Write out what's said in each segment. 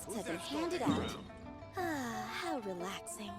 gifts have been handed out. Ah, how relaxing.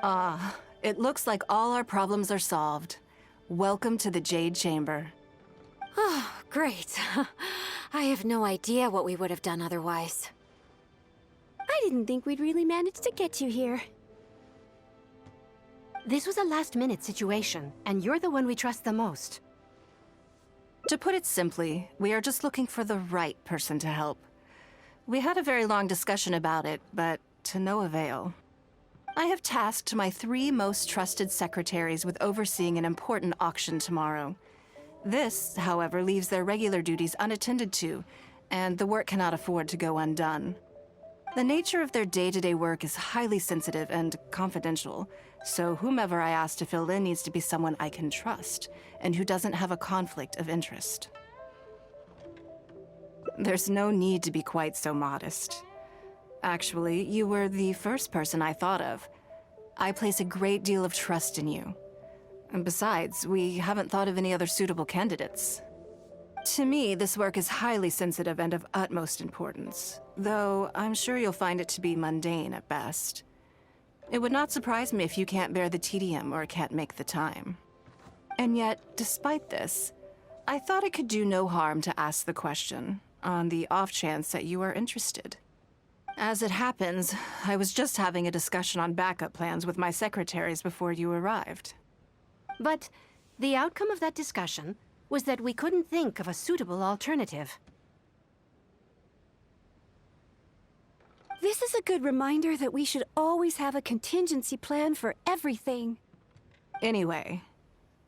Ah, it looks like all our problems are solved. Welcome to the Jade Chamber. Oh, great. I have no idea what we would have done otherwise. I didn't think we'd really manage to get you here. This was a last-minute situation, and you're the one we trust the most. To put it simply, we are just looking for the right person to help. We had a very long discussion about it, but to no avail. I have tasked my 3 most trusted secretaries with overseeing an important auction tomorrow. This, however, leaves their regular duties unattended to, and the work cannot afford to go undone. The nature of their day-to-day work is highly sensitive and confidential, so whomever I ask to fill in needs to be someone I can trust, and who doesn't have a conflict of interest. There's no need to be quite so modest. Actually, you were the first person I thought of. I place a great deal of trust in you. And besides, we haven't thought of any other suitable candidates. To me, this work is highly sensitive and of utmost importance, though I'm sure you'll find it to be mundane at best. It would not surprise me if you can't bear the tedium or can't make the time. And yet, despite this, I thought it could do no harm to ask the question, on the off chance that you are interested. As it happens, I was just having a discussion on backup plans with my secretaries before you arrived. But the outcome of that discussion was that we couldn't think of a suitable alternative. This is a good reminder that we should always have a contingency plan for everything. Anyway,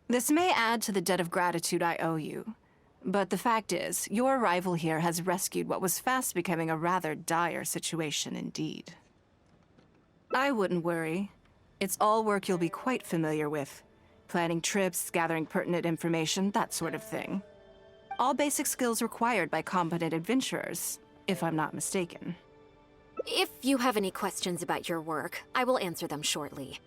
this may add to the debt of gratitude I owe you. But the fact is, your arrival here has rescued what was fast becoming a rather dire situation indeed. I wouldn't worry. It's all work you'll be quite familiar with. Planning trips, gathering pertinent information, that sort of thing. All basic skills required by competent adventurers, if I'm not mistaken. If you have any questions about your work, I will answer them shortly.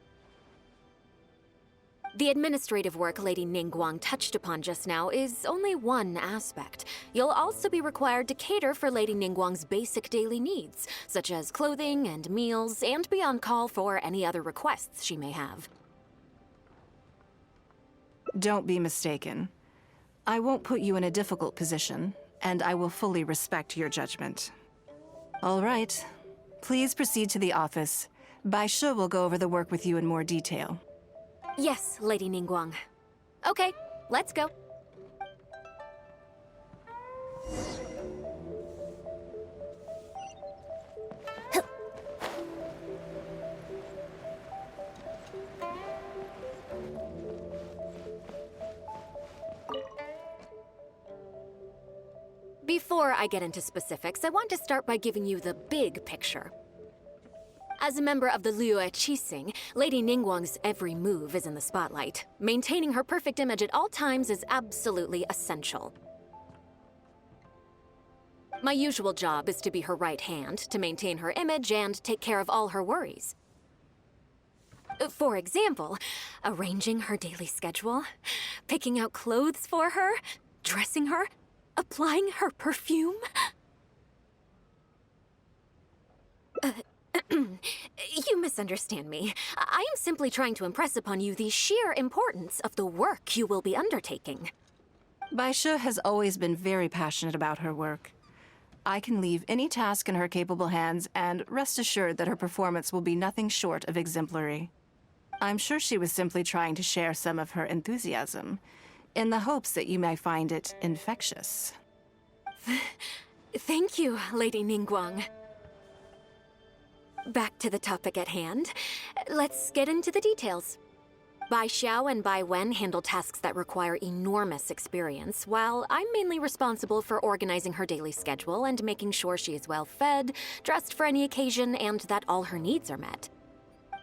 The administrative work Lady Ningguang touched upon just now is only one aspect. You'll also be required to cater for Lady Ningguang's basic daily needs, such as clothing and meals, and be on call for any other requests she may have. Don't be mistaken. I won't put you in a difficult position, and I will fully respect your judgment. All right. Please proceed to the office. Bai Shi will go over the work with you in more detail. Yes, Lady Ningguang. Okay, let's go. Before I get into specifics, I want to start by giving you the big picture. As a member of the Liyue Qixing, Lady Ningguang's every move is in the spotlight. Maintaining her perfect image at all times is absolutely essential. My usual job is to be her right hand, to maintain her image and take care of all her worries. For example, arranging her daily schedule, picking out clothes for her, dressing her, applying her perfume. You misunderstand me. I am simply trying to impress upon you the sheer importance of the work you will be undertaking. Baisha has always been very passionate about her work. I can leave any task in her capable hands and rest assured that her performance will be nothing short of exemplary. I'm sure she was simply trying to share some of her enthusiasm, in the hopes that you may find it infectious. Thank you, Lady Ningguang. Back to the topic at hand. Let's get into the details. Bai Xiao and Bai Wen handle tasks that require enormous experience, while I'm mainly responsible for organizing her daily schedule and making sure she is well fed, dressed for any occasion, and that all her needs are met.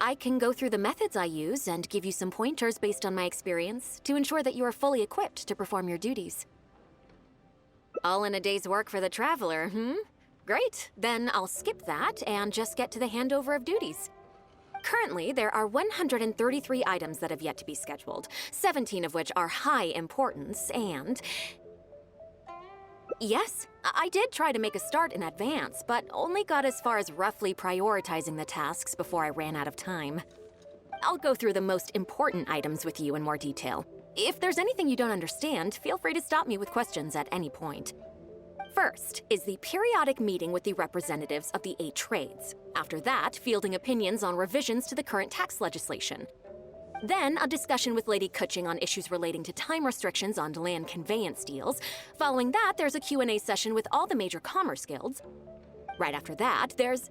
I can go through the methods I use and give you some pointers based on my experience to ensure that you are fully equipped to perform your duties. All in a day's work for the traveler, Great, then I'll skip that and just get to the handover of duties. Currently, there are 133 items that have yet to be scheduled, 17 of which are high importance, and... Yes, I did try to make a start in advance, but only got as far as roughly prioritizing the tasks before I ran out of time. I'll go through the most important items with you in more detail. If there's anything you don't understand, feel free to stop me with questions at any point. First is the periodic meeting with the representatives of the 8 trades. After that, fielding opinions on revisions to the current tax legislation. Then, a discussion with Lady Kuching on issues relating to time restrictions on land conveyance deals. Following that, there's a Q&A session with all the major commerce guilds. Right after that, there's...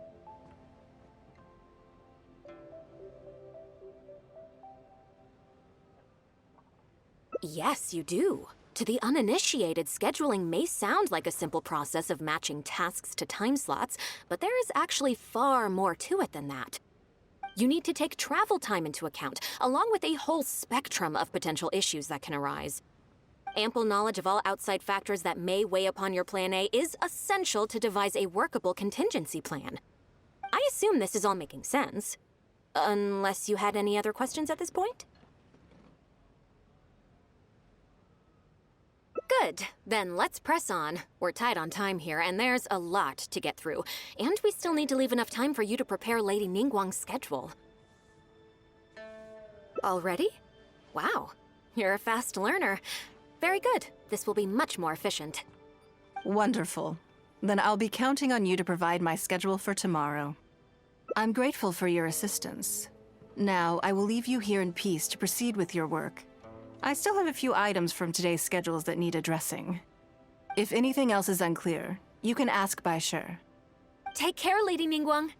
Yes, you do. To the uninitiated, scheduling may sound like a simple process of matching tasks to time slots, but there is actually far more to it than that. You need to take travel time into account, along with a whole spectrum of potential issues that can arise. Ample knowledge of all outside factors that may weigh upon your Plan A is essential to devise a workable contingency plan. I assume this is all making sense. Unless you had any other questions at this point? Good. Then let's press on. We're tight on time here, and there's a lot to get through. And we still need to leave enough time for you to prepare Lady Ningguang's schedule. Already? Wow. You're a fast learner. Very good. This will be much more efficient. Wonderful. Then I'll be counting on you to provide my schedule for tomorrow. I'm grateful for your assistance. Now, I will leave you here in peace to proceed with your work. I still have a few items from today's schedules that need addressing. If anything else is unclear, you can ask Bai Shi. Take care, Lady Ningguang.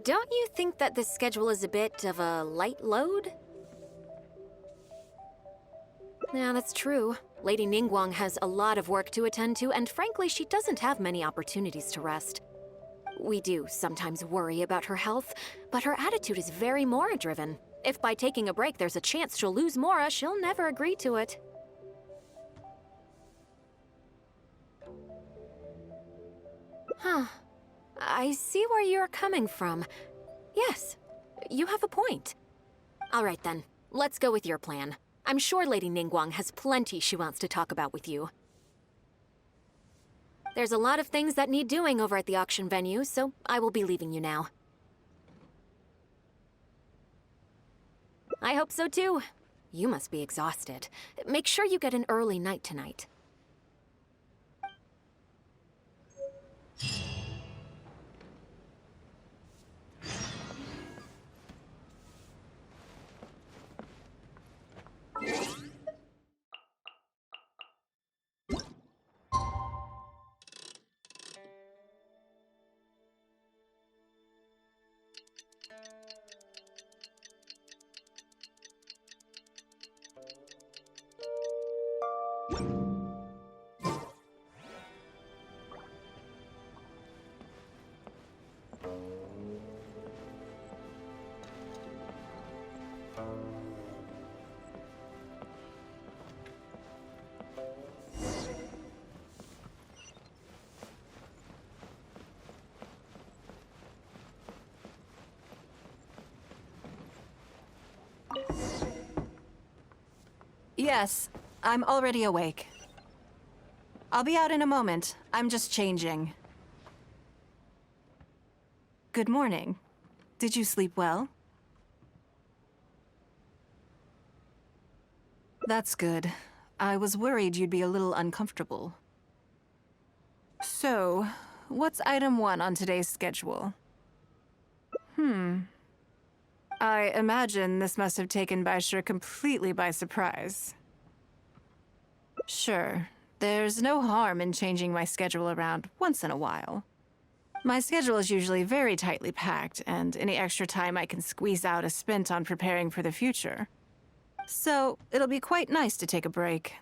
Don't you think that this schedule is a bit of a light load? Yeah, that's true. Lady Ningguang has a lot of work to attend to, and frankly, she doesn't have many opportunities to rest. We do sometimes worry about her health, but her attitude is very Mora-driven. If by taking a break there's a chance she'll lose Mora, she'll never agree to it. Huh. I see where you're coming from. Yes, you have a point. All right then, let's go with your plan. I'm sure Lady Ningguang has plenty she wants to talk about with you. There's a lot of things that need doing over at the auction venue, so I will be leaving you now. I hope so too. You must be exhausted. Make sure you get an early night tonight. Yes, I'm already awake. I'll be out in a moment. I'm just changing. Good morning. Did you sleep well? That's good. I was worried you'd be a little uncomfortable. So, what's item 1 on today's schedule? I imagine this must have taken Baisher completely by surprise. Sure, there's no harm in changing my schedule around once in a while. My schedule is usually very tightly packed, and any extra time I can squeeze out is spent on preparing for the future. So, it'll be quite nice to take a break.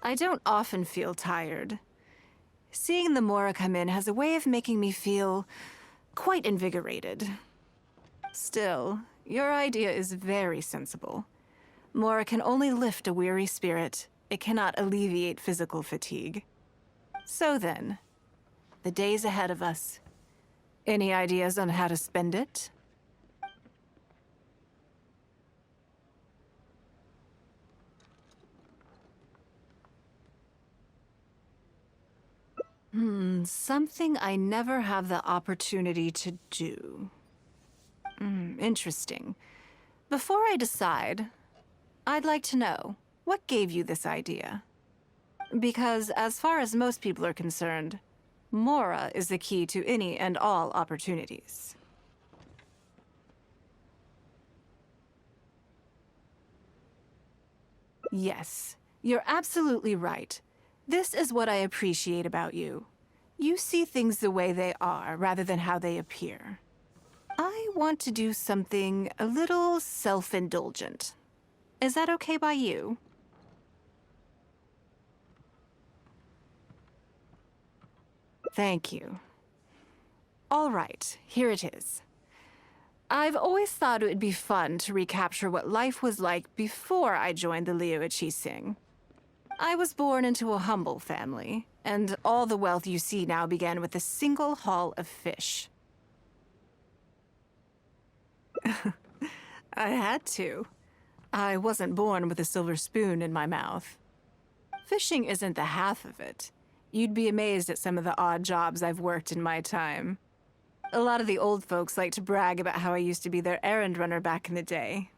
I don't often feel tired. Seeing the Mora come in has a way of making me feel quite invigorated. Still, your idea is very sensible. Mora can only lift a weary spirit. It cannot alleviate physical fatigue. So then, the days ahead of us. Any ideas on how to spend it? Something I never have the opportunity to do. Interesting. Before I decide, I'd like to know, what gave you this idea? Because as far as most people are concerned, Mora is the key to any and all opportunities. Yes, you're absolutely right. This is what I appreciate about you. You see things the way they are, rather than how they appear. I want to do something a little self-indulgent. Is that okay by you? Thank you. All right, here it is. I've always thought it would be fun to recapture what life was like before I joined the Liu Sing. I was born into a humble family, and all the wealth you see now began with a single haul of fish. I had to. I wasn't born with a silver spoon in my mouth. Fishing isn't the half of it. You'd be amazed at some of the odd jobs I've worked in my time. A lot of the old folks like to brag about how I used to be their errand runner back in the day.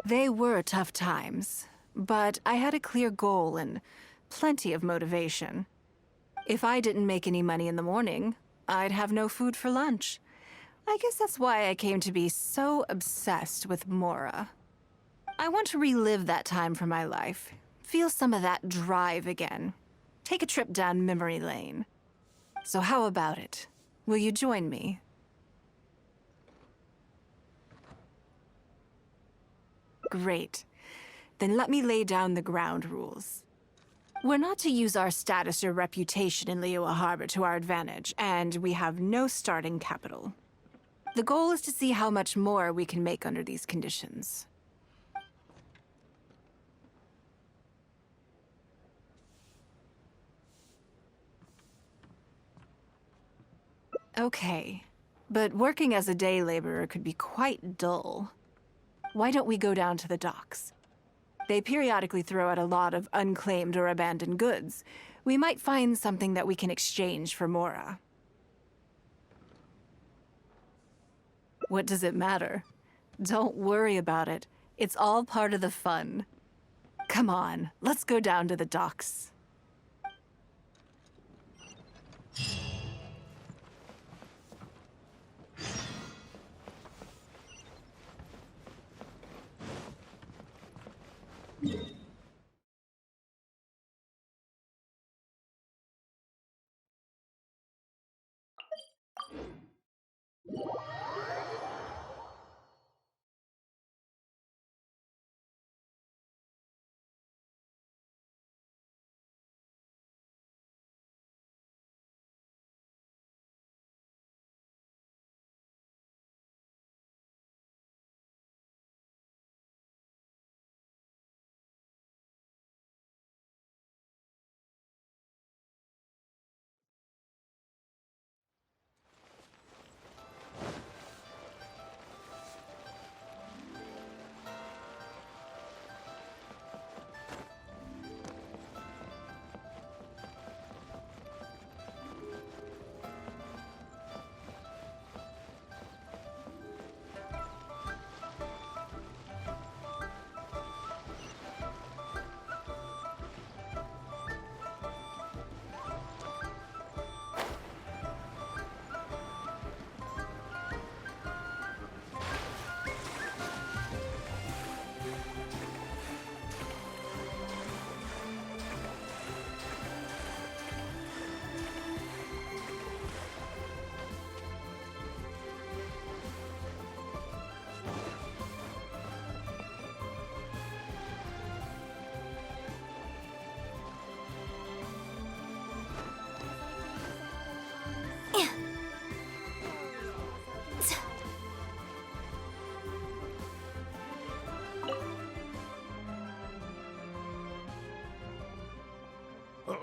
They were tough times, but I had a clear goal and plenty of motivation. If I didn't make any money in the morning, I'd have no food for lunch. I guess that's why I came to be so obsessed with Mora. I want to relive that time from my life, feel some of that drive again, take a trip down memory lane. So how about it? Will you join me? Great. Then let me lay down the ground rules. We're not to use our status or reputation in Liyue Harbor to our advantage, and we have no starting capital. The goal is to see how much more we can make under these conditions. Okay, but working as a day laborer could be quite dull. Why don't we go down to the docks? They periodically throw out a lot of unclaimed or abandoned goods. We might find something that we can exchange for Mora. What does it matter? Don't worry about it. It's all part of the fun. Come on, let's go down to the docks.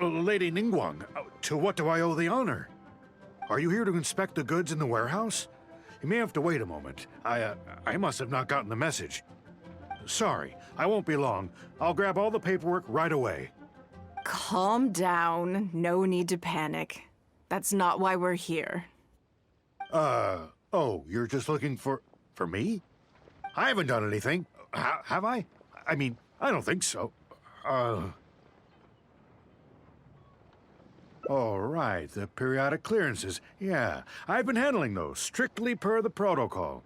Lady Ningguang, to what do I owe the honor? Are you here to inspect the goods in the warehouse? You may have to wait a moment. I must have not gotten the message. Sorry, I won't be long. I'll grab all the paperwork right away. Calm down. No need to panic. That's not why we're here. Oh, you're just looking for me? I haven't done anything. Have I? I mean, I don't think so. All right, the periodic clearances. Yeah, I've been handling those, strictly per the protocol.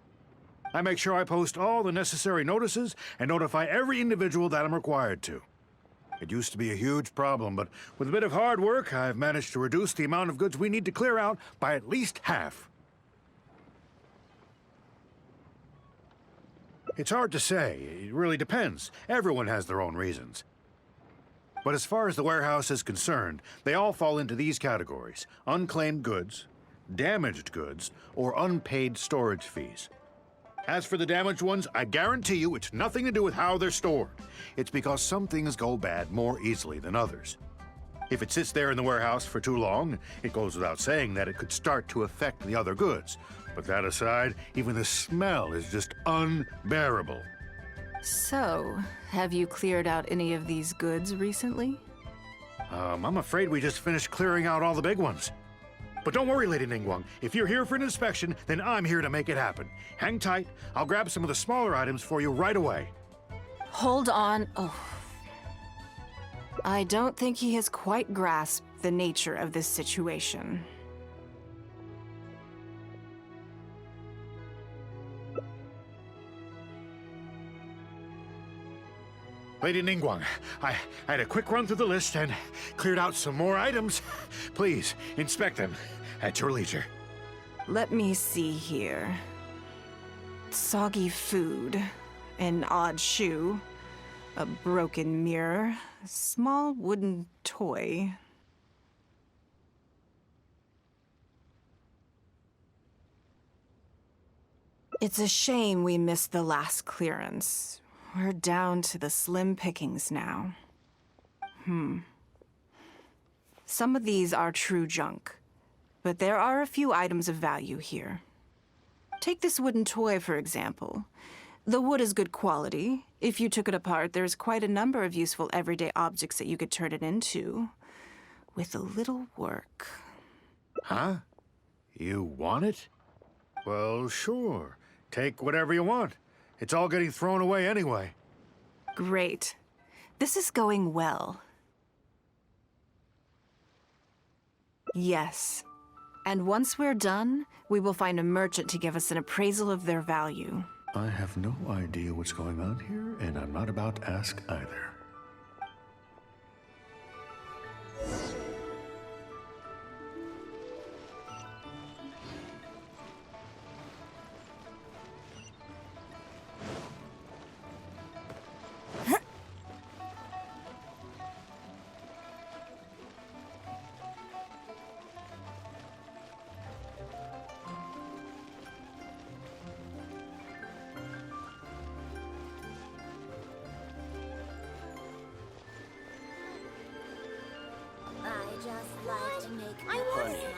I make sure I post all the necessary notices and notify every individual that I'm required to. It used to be a huge problem, but with a bit of hard work, I've managed to reduce the amount of goods we need to clear out by at least half. It's hard to say. It really depends. Everyone has their own reasons. But as far as the warehouse is concerned, they all fall into these categories: unclaimed goods, damaged goods, or unpaid storage fees. As for the damaged ones, I guarantee you it's nothing to do with how they're stored. It's because some things go bad more easily than others. If it sits there in the warehouse for too long, it goes without saying that it could start to affect the other goods. But that aside, even the smell is just unbearable. So, have you cleared out any of these goods recently? I'm afraid we just finished clearing out all the big ones. But don't worry, Lady Ningguang. If you're here for an inspection, then I'm here to make it happen. Hang tight. I'll grab some of the smaller items for you right away. Hold on. Oh. I don't think he has quite grasped the nature of this situation. Lady Ningguang, I had a quick run through the list and cleared out some more items. Please, inspect them at your leisure. Let me see here. Soggy food, an odd shoe, a broken mirror, a small wooden toy. It's a shame we missed the last clearance. We're down to the slim pickings now. Some of these are true junk, but there are a few items of value here. Take this wooden toy, for example. The wood is good quality. If you took it apart, there's quite a number of useful everyday objects that you could turn it into, with a little work. Huh? You want it? Well, sure. Take whatever you want. It's all getting thrown away anyway. Great. This is going well. Yes. And once we're done, we will find a merchant to give us an appraisal of their value. I have no idea what's going on here, and I'm not about to ask either. I just like to make I want it.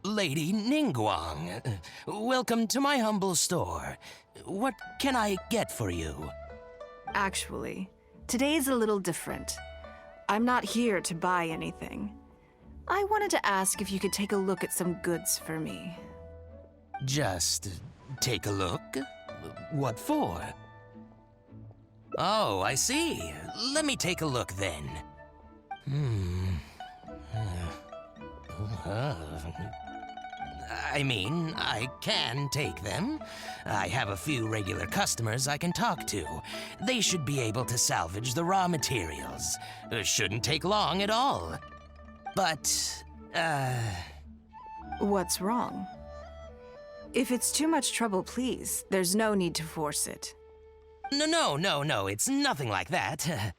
Lady Ningguang, welcome to my humble store. What can I get for you? Actually, today's a little different. I'm not here to buy anything. I wanted to ask if you could take a look at some goods for me. Just take a look? What for? Oh, I see. Let me take a look then. I mean, I can take them. I have a few regular customers I can talk to. They should be able to salvage the raw materials. Shouldn't take long at all. But, What's wrong? If it's too much trouble, please, there's no need to force it. No, it's nothing like that.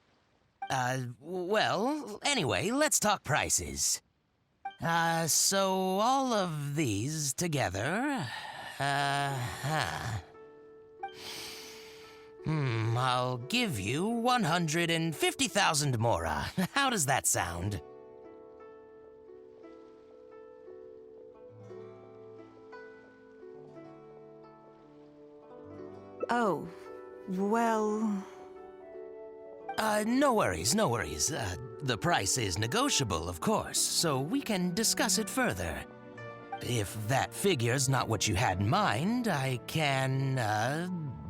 Well, anyway, let's talk prices. So all of these together, I'll give you 150,000 mora. How does that sound? Oh, well... No worries. The price is negotiable, of course, so we can discuss it further. If that figure's not what you had in mind, I can,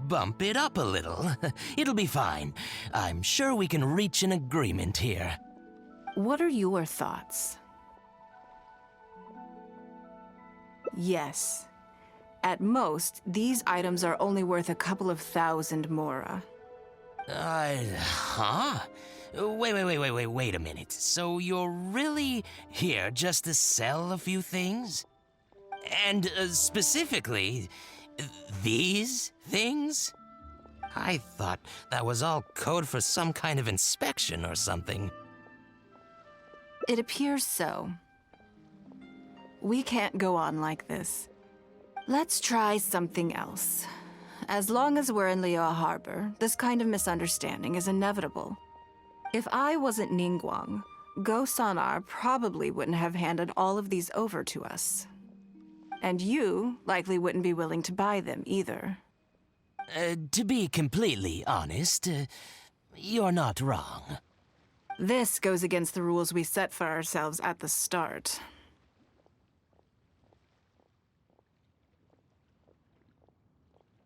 bump it up a little. It'll be fine. I'm sure we can reach an agreement here. What are your thoughts? Yes. At most, these items are only worth a couple of thousand mora. Huh? Wait a minute. So you're really here just to sell a few things? And specifically, these things? I thought that was all code for some kind of inspection or something. It appears so. We can't go on like this. Let's try something else. As long as we're in Liyue Harbor, this kind of misunderstanding is inevitable. If I wasn't Ningguang, Go Sonar probably wouldn't have handed all of these over to us. And you likely wouldn't be willing to buy them either. To be completely honest, you're not wrong. This goes against the rules we set for ourselves at the start.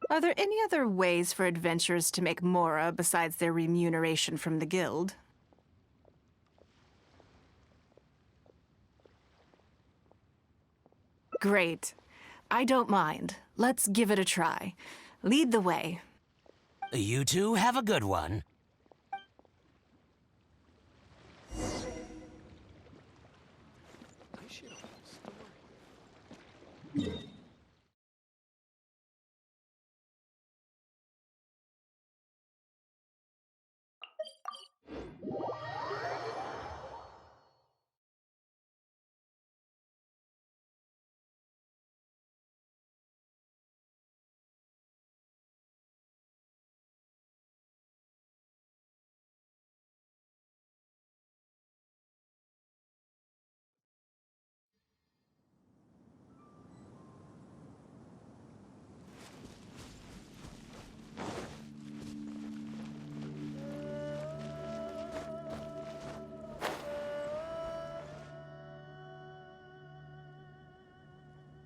Are there any other ways for adventurers to make mora besides their remuneration from the guild? Great. I don't mind. Let's give it a try. Lead the way. You two have a good one.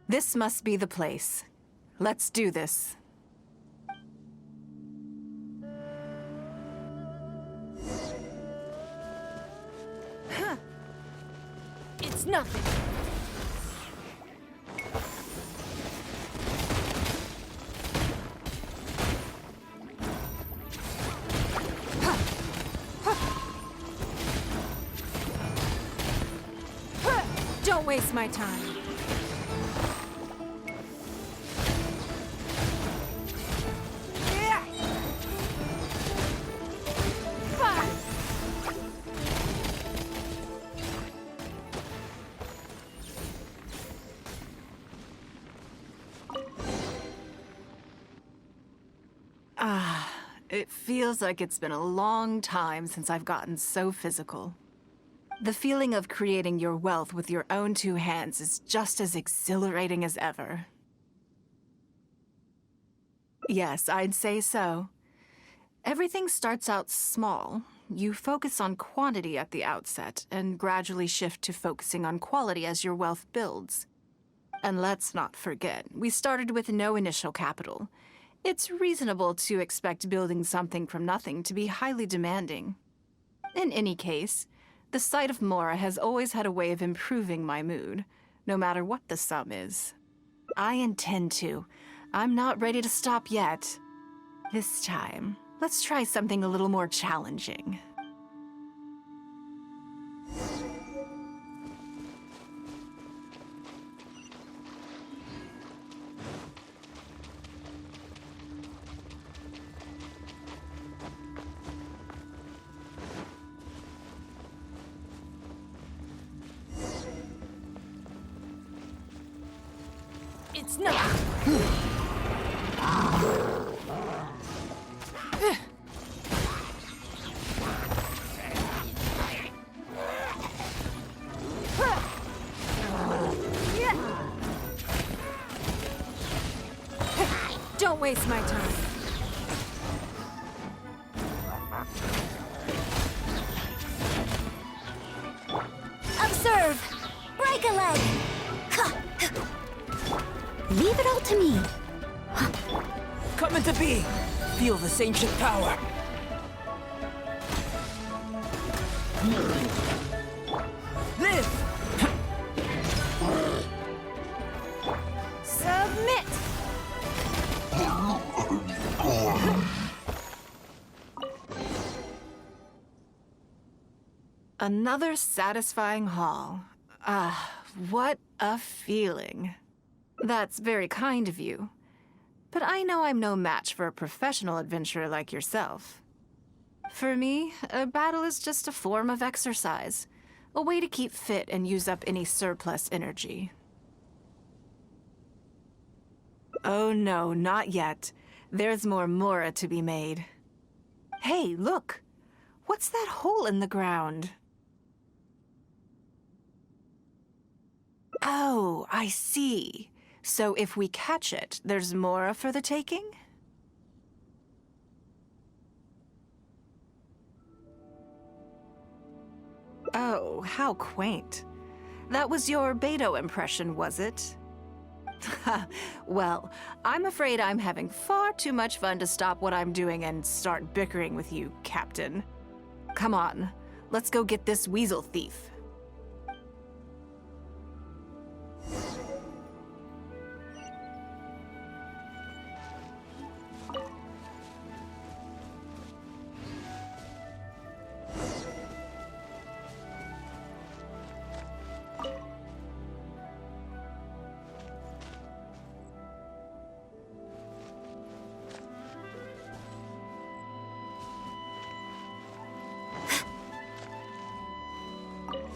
This must be the place. Let's do this. It's nothing. Don't waste my time. It feels like it's been a long time since I've gotten so physical. The feeling of creating your wealth with your own two hands is just as exhilarating as ever. Yes, I'd say so. Everything starts out small, you focus on quantity at the outset and gradually shift to focusing on quality as your wealth builds. And let's not forget, we started with no initial capital. It's reasonable to expect building something from nothing to be highly demanding. In any case, the sight of Mora has always had a way of improving my mood, no matter what the sum is. I intend to. I'm not ready to stop yet. This time, let's try something a little more challenging. It's not. Don't waste my time. Observe! Break a leg! Leave it all to me. Come into being. Feel this ancient power. Live! Submit! Another satisfying haul. Ah, what a feeling. That's very kind of you. But I know I'm no match for a professional adventurer like yourself. For me, a battle is just a form of exercise, a way to keep fit and use up any surplus energy. Oh no, not yet. There's more Mora to be made. Hey, look! What's that hole in the ground? Oh, I see. So if we catch it, there's Mora for the taking? Oh, how quaint. That was your Beto impression, was it? Well, I'm afraid I'm having far too much fun to stop what I'm doing and start bickering with you, Captain. Come on, let's go get this weasel thief.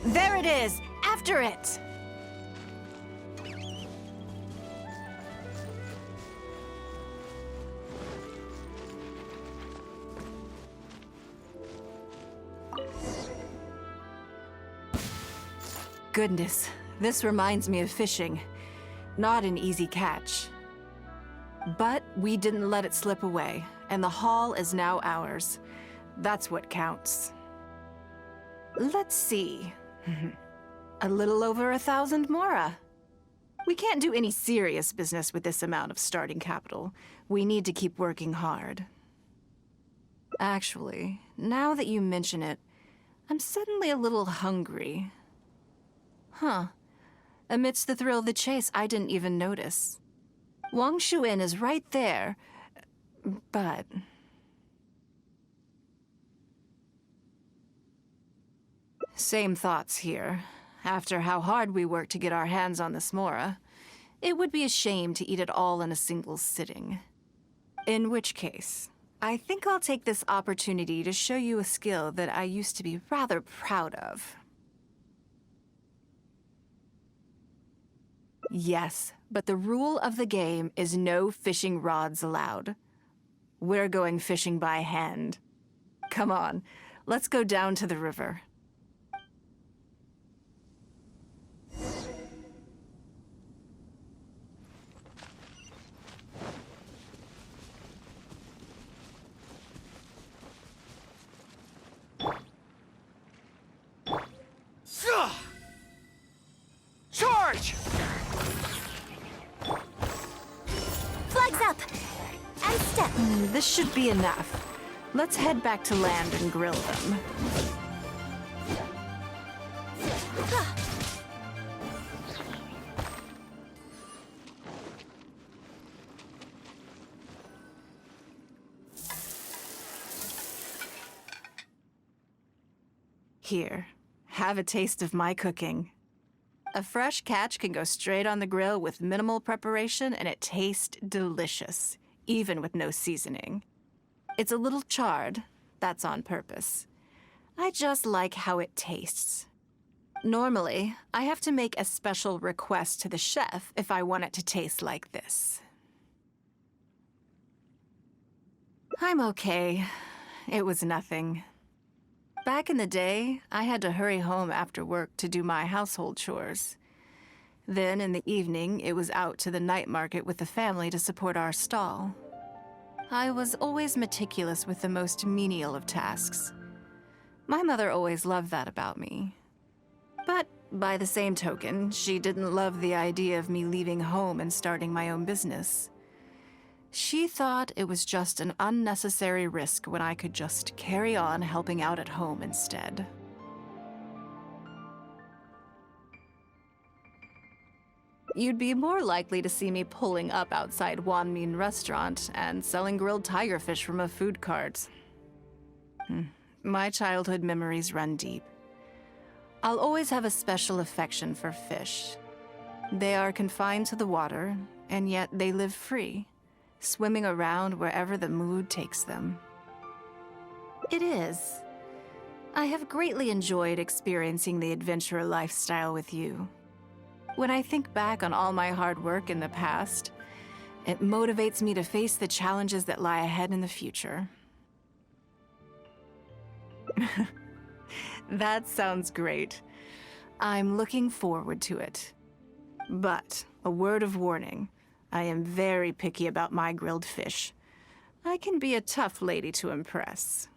There it is! After it! Goodness, this reminds me of fishing. Not an easy catch. But we didn't let it slip away, and the haul is now ours. That's what counts. Let's see. A little over 1,000 Mora. We can't do any serious business with this amount of starting capital. We need to keep working hard. Actually, now that you mention it, I'm suddenly a little hungry. Huh. Amidst the thrill of the chase, I didn't even notice. Wang Shuin is right there, but... Same thoughts here. After how hard we worked to get our hands on this Mora, it would be a shame to eat it all in a single sitting. In which case, I think I'll take this opportunity to show you a skill that I used to be rather proud of. Yes, but the rule of the game is no fishing rods allowed. We're going fishing by hand. Come on, let's go down to the river. This should be enough. Let's head back to land and grill them. Here, have a taste of my cooking. A fresh catch can go straight on the grill with minimal preparation, and it tastes delicious, even with no seasoning. It's a little charred, that's on purpose. I just like how it tastes. Normally, I have to make a special request to the chef if I want it to taste like this. I'm okay. It was nothing. Back in the day, I had to hurry home after work to do my household chores. Then, in the evening, it was out to the night market with the family to support our stall. I was always meticulous with the most menial of tasks. My mother always loved that about me. But, by the same token, she didn't love the idea of me leaving home and starting my own business. She thought it was just an unnecessary risk when I could just carry on helping out at home instead. You'd be more likely to see me pulling up outside Wanmin Restaurant and selling grilled tiger fish from a food cart. My childhood memories run deep. I'll always have a special affection for fish. They are confined to the water, and yet they live free, swimming around wherever the mood takes them. It is. I have greatly enjoyed experiencing the adventurer lifestyle with you. When I think back on all my hard work in the past, it motivates me to face the challenges that lie ahead in the future. That sounds great. I'm looking forward to it. But, a word of warning, I am very picky about my grilled fish. I can be a tough lady to impress.